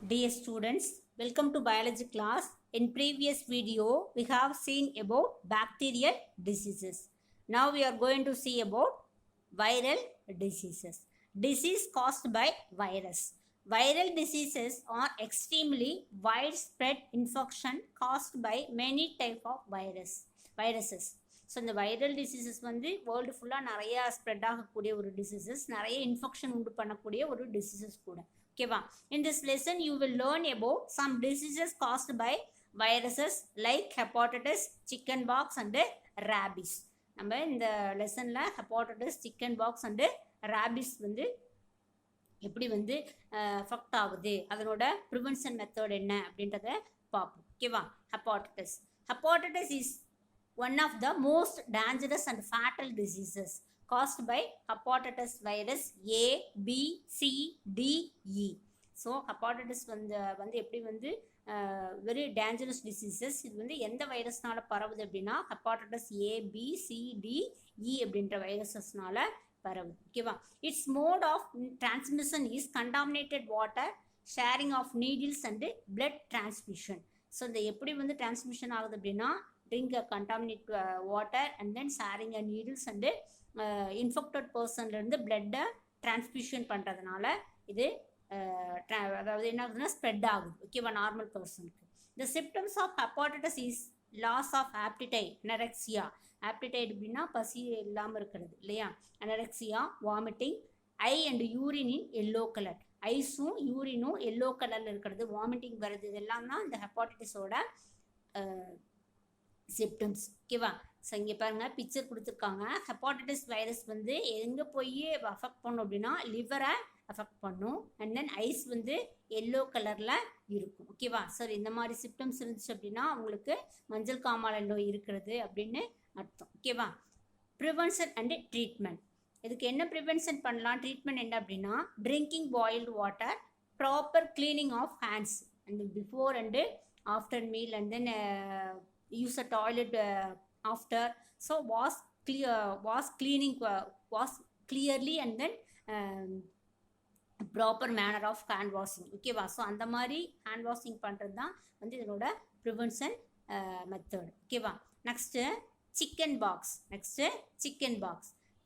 Dear students, welcome to biology class. In previous video, we have seen about bacterial diseases. Now we are going to see about viral diseases. Disease caused by virus. Viral diseases are extremely widespread infection caused by many type of viruses. So இந்த viral diseases வந்து world ஃபுல்லாக நிறையா spread ஆகக்கூடிய ஒரு diseases, நிறைய infection உண்டு பண்ணக்கூடிய ஒரு டிசீசஸ் கூட. ஓகேவா? In this lesson you will learn about some diseases caused by viruses like hepatitis, chicken pox and rabies. நம்ம இந்த லெசனில் hepatitis, chicken box and rabies வந்து எப்படி வந்து அஃபெக்ட் ஆகுது, அதனோட ப்ரிவென்ஷன் மெத்தட் என்ன அப்படின்றத பார்ப்போம். ஓகேவா? Hepatitis is one of the most dangerous and fatal diseases caused by hepatitis virus A, B, C, D, E. So hepatitis வந்து எப்படி வந்து வெரி டேஞ்சரஸ் டிசீசஸ். இது வந்து எந்த வைரஸ்னால பரவுது அப்படின்னா hepatitis A, B, C, D, E அப்படின்ற வைரஸஸ்னால பரவுது. ஓகேவா? Its mode of transmission is contaminated water, sharing of needles and blood transmission. So இந்த எப்படி வந்து டிரான்ஸ்மிஷன் ஆகுது அப்படின்னா drink a contaminated water and then sharing a needles and infected person இருந்து blood transfusion பண்ணுறதுனால இது அதாவது என்ன ஆகுதுன்னா ஸ்ப்ரெட் ஆகுது. ஓகேவா? நார்மல் பர்சனுக்கு. The symptoms of hepatitis is loss of appetite, anorexia. appetite அப்படின்னா பசி இல்லாமல் இருக்கிறது இல்லையா? anorexia, vomiting, eye and urine in yellow color. ஐஸும் யூரினும் எல்லோ கலரில் இருக்கிறது, வாமிட்டிங் வருது, இதெல்லாம் தான் இந்த ஹெப்பாட்டிஸோட சிம்டம்ஸ். ஓகேவா? ஸோ இங்கே பாருங்கள் பிக்சர் கொடுத்துருக்காங்க. ஹெப்பாட்டிஸ் வைரஸ் வந்து எங்கே போய் அஃபெக்ட் பண்ணும் அப்படின்னா லிவரை அஃபெக்ட் பண்ணும். அண்ட் தென் ஐஸ் வந்து எல்லோ கலரில் இருக்கும். ஓகேவா? சார் இந்த மாதிரி சிம்டம்ஸ் இருந்துச்சு அப்படின்னா அவங்களுக்கு மஞ்சள் காமாலை நோய் இருக்கிறது அப்படின்னு அர்த்தம். ஓகேவா? Prevention and treatment. இதுக்கு என்ன ப்ரிவென்ஷன் பண்ணலாம், ட்ரீட்மெண்ட் என்ன அப்படின்னா drinking boiled water, proper cleaning of hands and before and after meal and then use a toilet after. So wash clearly and then proper manner of hand washing. ஓகேவா? So அந்த மாதிரி hand washing பண்ணுறது தான் வந்து இதனோட prevention method. ஓகேவா? Next chicken pox.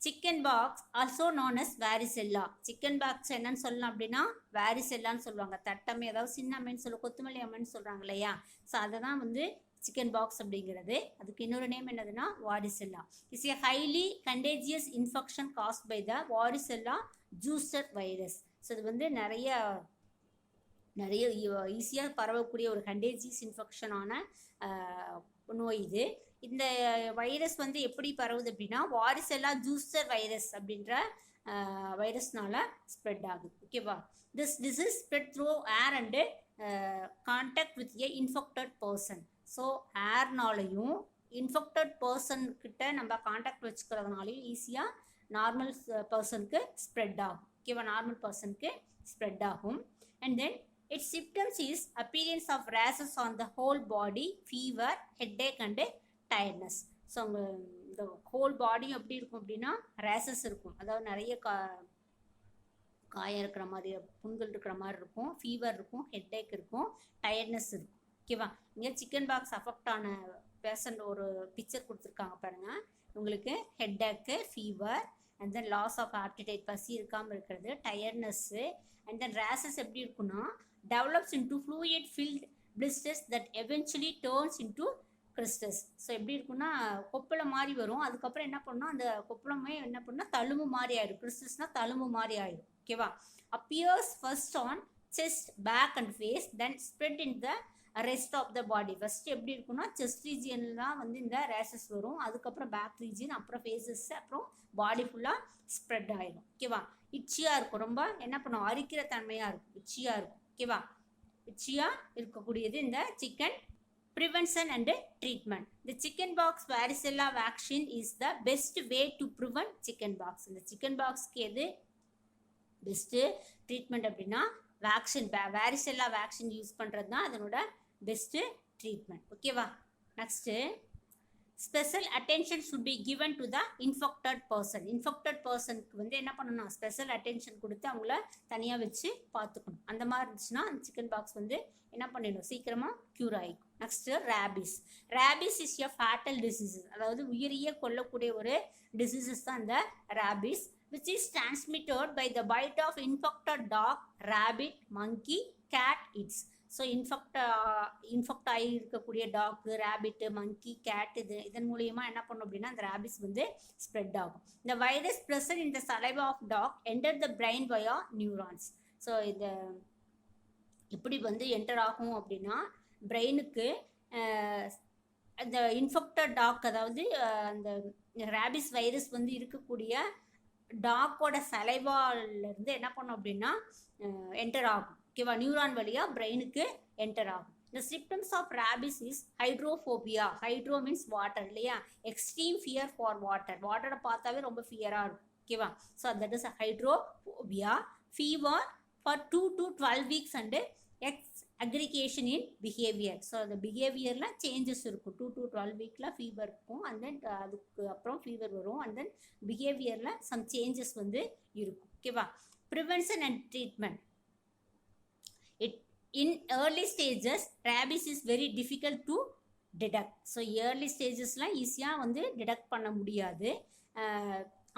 Chicken pox also known as varicella. Chicken pox என்னன்னு சொல்லலாம் அப்படின்னா வாரிசெல்லான்னு சொல்லுவாங்க. தட்டம்மை, அதாவது சின்ன அம்மைன்னு சொல்லுவோம், கொத்துமல்லி அம்மைன்னு சொல்கிறாங்க இல்லையா? ஸோ அதை தான் வந்து சிக்கன் பாக்ஸ் அப்படிங்கிறது. அதுக்கு இன்னொரு நேம் என்னதுன்னா varicella. It's a highly contagious infection caused by the varicella zoster virus. So இது வந்து நிறைய ஈஸியாக பரவக்கூடிய ஒரு கண்டேஜியஸ் இன்ஃபெக்ஷனான நோய் இது. இந்த வைரஸ் வந்து எப்படி பரவுது அப்படின்னா வாரிசெல்லா ஜூஸ்டர் வைரஸ் அப்படின்ற வைரஸ்னால ஸ்ப்ரெட் ஆகுது. ஓகேவா? This disease spread through air and contact with a infected person. So ஏர்னாலையும் இன்ஃபெக்டட் பர்சன்கிட்ட நம்ம கான்டாக்ட் வச்சுக்கிறதுனாலையும் ஈஸியாக நார்மல் பர்சனுக்கு ஸ்ப்ரெட் ஆகும். ஓகேவா? நார்மல் பர்சனுக்கு ஸ்ப்ரெட் ஆகும். And then its symptoms is appearance of rashes on the whole body, fever, headache and tiredness. So அவங்க இந்த ஹோல் பாடியும் எப்படி இருக்கும் அப்படின்னா ரேஷஸ் இருக்கும், அதாவது நிறைய காயம் இருக்கிற மாதிரி, புண்கள் இருக்கிற மாதிரி இருக்கும், ஃபீவர் இருக்கும், ஹெட்டேக் இருக்கும், டயர்ட்னஸ் இருக்கும். ஓகேவா? இங்கே சிக்கன் பாக்ஸ் அஃபெக்ட் ஆன பேஷண்ட் ஒரு பிக்சர் கொடுத்துருக்காங்க பாருங்கள். உங்களுக்கு headache, fever and then loss of appetite, பசி இருக்காமல் இருக்கிறது, டயர்ட்னஸ்ஸு அண்ட் தென் ரேஷஸ் எப்படி இருக்குன்னா develops into fluid filled blisters that eventually turns into crusts. So எப்படி இருக்குன்னா கொப்பளை மாதிரி வரும், அதுக்கப்புறம் என்ன பண்ணால் அந்த கொப்பளமே என்ன பண்ணால் தழும்பு மாதிரி ஆயிடும். கிறிஸ்டஸ்னால் தழும்பு மாதிரி ஆயிடும். ஓகேவா? Appears first on chest, back and face, then spread in the rest of the body. First எப்படி இருக்குன்னா செஸ்ட் ரீஜியனில் தான் வந்து இந்த ரேஷஸ் வரும், அதுக்கப்புறம் பேக் ரீஜியன், அப்புறம் ஃபேஸஸ், அப்புறம் பாடி ஃபுல்லாக ஸ்ப்ரெட் ஆகிடும். ஓகேவா? இச்சியாக இருக்கும், ரொம்ப என்ன பண்ணும் அரிக்கிற தன்மையாக இருக்கும், இச்சியாக இருக்கும். ஓகேவா? இச்சியாக இருக்கக்கூடியது இந்த சிக்கன். Prevention and treatment. இந்த chicken pox varicella vaccine is the best way to prevent chicken pox. இந்த சிக்கன் பாக்ஸ்க்கு எது பெஸ்ட்டு ட்ரீட்மெண்ட் அப்படின்னா வேக்சின், வாரிசெல்லா வேக்சின் யூஸ் பண்ணுறது தான் அதனோட பெஸ்ட்டு ட்ரீட்மெண்ட். ஓகேவா? Next special attention should be given to the infected person. Infected பர்சனுக்கு வந்து என்ன பண்ணணும், ஸ்பெஷல் அட்டென்ஷன் கொடுத்து அவங்கள தனியாக வச்சு பார்த்துக்கணும். அந்த மாதிரி இருந்துச்சுன்னா அந்த சிக்கன் பாக்ஸ் வந்து என்ன பண்ணிடும், சீக்கிரமாக க்யூர் ஆகிக்கும். Next rabies. Rabies is a fatal diseases, அதாவது உயிரியே கொல்லக்கூடிய ஒரு டிசீசஸ் தான் இந்த rabies, which is transmitted by the bite of infected dog, rabbit, monkey, cat, its. So infect ஆகி இருக்கக்கூடிய டாக்கு, ரேபிட்டு, மங்கி, கேட் இதன் மூலியமா என்ன பண்ணும் அப்படின்னா அந்த ரேபிஸ் வந்து ஸ்ப்ரெட் ஆகும். இந்த virus present in the saliva of dog enter the brain via neurons. So இந்த எப்படி வந்து என்டர் ஆகும் அப்படின்னா பிரெயினுக்கு அந்த இன்ஃபெக்டட் டாக், அதாவது அந்த ரேபிஸ் வைரஸ் வந்து இருக்கக்கூடிய டாக்கோட சலைவாலேருந்து என்ன பண்ணும் அப்படின்னா என்டர் ஆகும். ஓகேவா, நியூரான் வழியாக பிரெயினுக்கு என்டர் ஆகும். The symptoms of rabies is hydrophobia. Hydro means water இல்லையா, extreme fear for water. வாட்டரை பார்த்தாவே ரொம்ப ஃபியராக இருக்கும். ஓகேவா, so that is a hydrophobia. Fever for 2 to 12 weeks and aggregation in behavior. So அந்த பிஹேவியரில் சேஞ்சஸ் இருக்கும். 2 to 12 வீக்கில் ஃபீவர் இருக்கும், அண்ட் தென் அதுக்கு அப்புறம் ஃபீவர் வரும், அண்ட் தென் பிஹேவியரில் சம் சேஞ்சஸ் வந்து இருக்கும். ஓகேவா, prevention and treatment. In early stages, rabies is very difficult to detect. So early stagesலாம் ஈஸியாக வந்து டிடெக்ட் பண்ண முடியாது.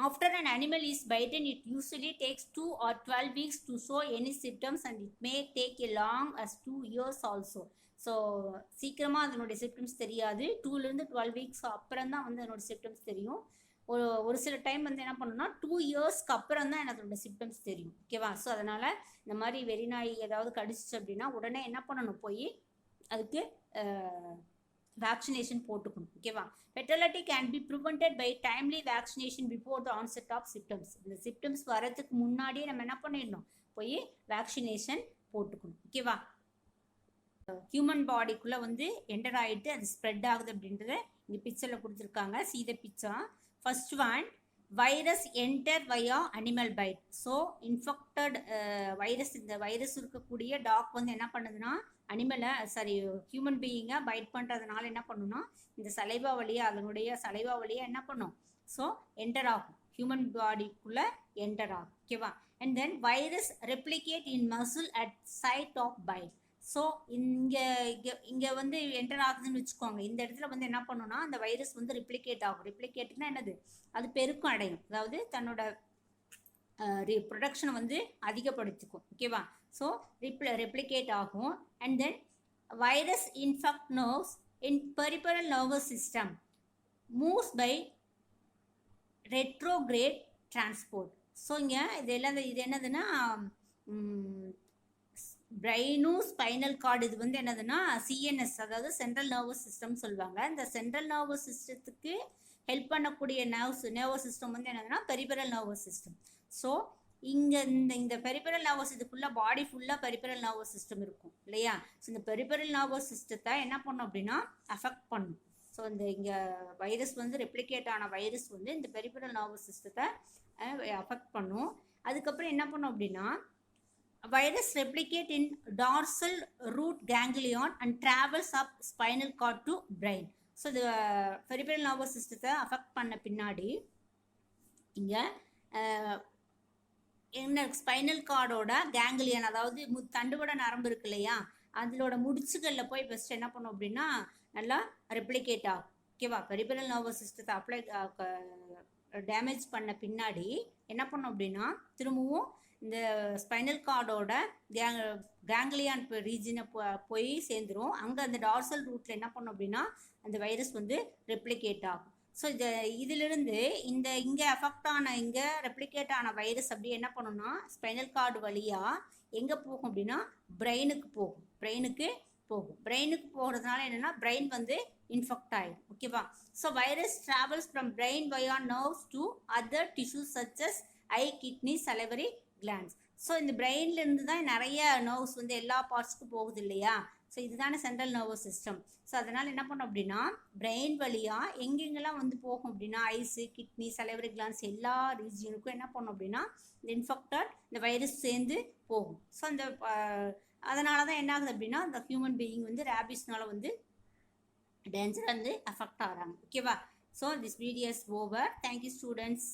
After an animal is bitten, it usually takes 2 or 12 weeks to show any symptoms, and it may take a long as 2 years also. So சீக்கிரமாக அதனுடைய symptoms தெரியாது. 2லேருந்து 12 weeks அப்புறம் தான் வந்து அதனோட சிம்டம்ஸ் தெரியும். ஒரு சில டைம் வந்து என்ன பண்ணணும்னா 2 இயர்ஸ்க்கு அப்புறம் தான் எனக்கு அதோட சிம்டம்ஸ் தெரியும். ஓகேவா, ஸோ அதனால் இந்த மாதிரி வெறிநாய் ஏதாவது கடிச்சிச்சு அப்படின்னா உடனே என்ன பண்ணணும், போய் அதுக்கு வேக்சினேஷன் போட்டுக்கணும். ஓகேவா, fatality can be prevented by timely vaccination before the onset of symptoms. இந்த சிம்டம்ஸ் வரதுக்கு முன்னாடியே நம்ம என்ன பண்ணிடணும், போய் வேக்சினேஷன் போட்டுக்கணும். ஓகேவா, ஹியூமன் பாடிக்குள்ளே வந்து என்டர் ஆகிட்டு அது ஸ்ப்ரெட் ஆகுது அப்படின்றத இந்த பிக்சரில் கொடுத்துருக்காங்க. see the picture. First one, virus enter via animal bite. So infected virus, இந்த வைரஸ் இருக்கக்கூடிய டாக் வந்து என்ன பண்ணுதுன்னா ஹியூமன் பீயிங்கை பைட் பண்ணுறதுனால என்ன பண்ணுன்னா இந்த சலைவா வழியாக, அதனுடைய சலைவா வழியாக என்ன பண்ணும், ஸோ என்டர் ஆகும், ஹியூமன் பாடிக்குள்ளே என்டர் ஆகும். ஓகேவா, and then virus replicate in muscle at site of bite. So இங்கே வந்து என்டர் ஆகுதுன்னு வச்சுக்கோங்க. இந்த இடத்துல வந்து என்ன பண்ணுன்னா அந்த வைரஸ் வந்து ரிப்ளிகேட் ஆகும். ரிப்ளிகேட்னா என்னது, அது பெருக்கம் அடையும், அதாவது தன்னோட ப்ரொடக்ஷனை வந்து அதிகப்படுத்திக்கும். ஓகேவா, ஸோ ரெப்ளிகேட் ஆகும். And then virus infect nerves in peripheral nervous system moves by retrograde transport. So இங்கே இது என்னதுன்னா பிரெயினும் ஸ்பைனல் கார்டு, இது வந்து என்னதுன்னா சிஎன்எஸ், அதாவது சென்ட்ரல் நர்வஸ் சிஸ்டம் சொல்லுவாங்க. இந்த சென்ட்ரல் நர்வஸ் சிஸ்டத்துக்கு ஹெல்ப் பண்ணக்கூடிய நர்வஸ் சிஸ்டம் வந்து என்னதுன்னா பெரிபரல் நர்வஸ் சிஸ்டம். ஸோ இங்கே இந்த பெரிபரல் நர்வஸ், இது ஃபுல்லாக பாடி ஃபுல்லாக பெரிபரல் நர்வஸ் சிஸ்டம் இருக்கும் இல்லையா. ஸோ இந்த பெரிபரல் நர்வஸ் சிஸ்டத்தை என்ன பண்ணும் அப்படின்னா அஃபெக்ட் பண்ணும். ஸோ இங்கே வைரஸ் வந்து ரெப்ளிகேட் ஆன வைரஸ் வந்து இந்த பெரிபரல் நர்வஸ் சிஸ்டத்தை அஃபெக்ட் பண்ணும். அதுக்கப்புறம் என்ன பண்ணும் அப்படின்னா virus replicate in dorsal root ganglion and travels up spinal cord to brain. So the peripheral nervous system affect பண்ண பின்னாடி இங்க என்ன ஸ்பைனல் கார்டோட கேங்லியன், அதாவது தண்டுவட நரம்பு இருக்கு இல்லையா, அதோட முடிச்சுகளில் போய் ஃபஸ்ட் என்ன பண்ணும் அப்படின்னா நல்லா ரெப்ளிகேட் ஆகும். ஓகேவா, பெரிபரல் நர்வஸ் சிஸ்டத்தை டேமேஜ் பண்ண பின்னாடி என்ன பண்ணும் அப்படின்னா திரும்பவும் இந்த ஸ்பைனல் கார்டோட கேங்லியான் ரீஜனை போய் சேர்ந்துடும். அங்கே அந்த டார்சல் ரூட்டில் என்ன பண்ணும் அப்படின்னா அந்த வைரஸ் வந்து ரெப்ளிகேட் ஆகும். ஸோ இதிலிருந்து இங்கே அஃபெக்ட் ஆன இங்கே ரெப்ளிகேட் ஆன வைரஸ் அப்படி என்ன பண்ணுன்னா ஸ்பைனல் கார்டு வழியாக எங்கே போகும் அப்படின்னா பிரெயினுக்கு போகும். பிரெயினுக்கு போகிறதுனால என்னென்னா பிரெயின் வந்து இன்ஃபெக்ட் ஆகிடும். ஓகேவா, so virus travels from brain via nerves to other tissues such as eye, kidney, salivary glands. So இந்த பிரெயின்லேருந்து தான் நிறைய நர்வ்ஸ் வந்து எல்லா பார்ட்ஸ்க்கும் போகுது இல்லையா. ஸோ இதுதானே சென்ட்ரல் நர்வஸ் சிஸ்டம். ஸோ அதனால் என்ன பண்ணும் அப்படின்னா பிரெயின் வழியாக எங்கெங்கெல்லாம் வந்து போகும் அப்படின்னா ஐஸு, கிட்னி, சலைவரி கிளான்ஸ் எல்லா ரீஜியனுக்கும் என்ன பண்ணும் அப்படின்னா இந்த இன்ஃபெக்டட் இந்த வைரஸ் சேர்ந்து போகும். ஸோ அதனால தான் என்ன ஆகுது அப்படின்னா இந்த ஹியூமன் பீயிங் வந்து ரேபிஸ்னால வந்து டேஞ்சர் வந்து அஃபெக்ட் ஆகிறாங்க. ஓகேவா? So this video is over. Thank you students.